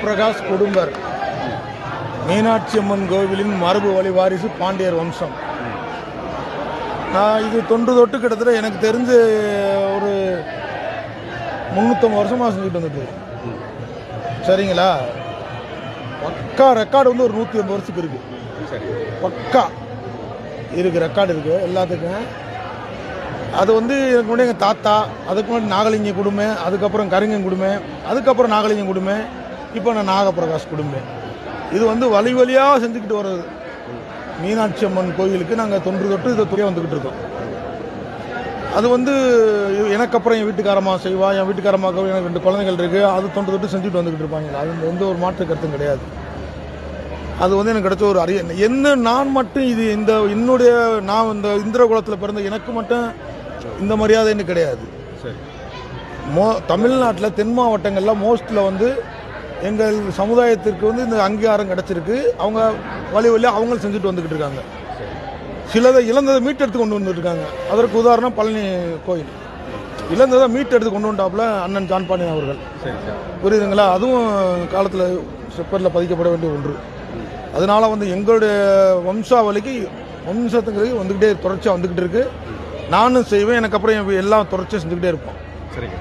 பிரகாஷ் குடும்பர் மீனாட்சி அம்மன் கோவிலின் மரபு வழி வாரிசு பாண்டியர் வம்சம். நான் இது தொன்று தொட்டு கிட்டத்தட்ட எனக்கு தெரிஞ்சு ஒரு 350 வருஷமாக செஞ்சுட்டு வந்துட்டு. சரிங்களா, பக்கா ரெக்கார்டு வந்து ஒரு 150 வருஷத்துக்கு இருக்குது. பக்கா இருக்குது, ரெக்கார்டு இருக்குது எல்லாத்துக்கும். அது வந்து எனக்கு முன்னாடி எங்கள் தாத்தா, அதுக்கு முன்னாடி நாகலிங்க குடும்பை, அதுக்கப்புறம் கரிங்கன் குடும்பை, அதுக்கப்புறம் நாகலிங்க குடும்பை, இப்போ நான் நாகப்பிரகாஷ் குடும்பை. இது வந்து வழி வழியாக செஞ்சுக்கிட்டு வர்றது. மீனாட்சி அம்மன் கோயிலுக்கு நாங்கள் தொன்று தொட்டு இதை துறையாக வந்துக்கிட்டு இருக்கோம். அது வந்து எனக்கு அப்புறம் என் வீட்டுக்காரமாக செய்வா, என் வீட்டுக்காரமாக எனக்கு 2 குழந்தைகள் இருக்குது, அது தொன்று தொட்டு செஞ்சுட்டு வந்துக்கிட்டு இருப்பாங்க. அது எந்த ஒரு மாற்று கருத்தும் கிடையாது. அது வந்து எனக்கு கிடைச்ச ஒரு என்ன நான் மட்டும் இது இந்த என்னுடைய நான் இந்த இந்திர குலத்தில் பிறந்த எனக்கு மட்டும் இந்த மரியாதைன்னு கிடையாது. சரி, தமிழ்நாட்டில் தென் மாவட்டங்களில் மோஸ்ட்டில் வந்து எங்கள் சமுதாயத்திற்கு வந்து இந்த அங்கீகாரம் கிடச்சிருக்கு. அவங்க வழி வழியாக அவங்களும் செஞ்சுட்டு வந்துக்கிட்டு இருக்காங்க. சிலதை இழந்ததை மீட்டெடுத்து கொண்டு வந்துட்டுருக்காங்க. அதற்கு உதாரணம் பழனி கோயில். இழந்ததை மீட்டெடுத்து கொண்டு வந்தாப்புல அண்ணன் ஜான்பாண்டியன் அவர்கள். புரியுதுங்களா? அதுவும் காலத்தில் செப்பரில் பதிக்கப்பட வேண்டிய ஒன்று. அதனால வந்து எங்களுடைய வம்சாவளிக்கு வம்சத்துக்கு வந்துக்கிட்டே தொடர்ச்சியாக வந்துக்கிட்டு இருக்கு. நானும் செய்வேன், எனக்கு அப்புறம் எல்லாம் தொடர்ச்சியாக செஞ்சுக்கிட்டே இருப்போம். சரிங்க.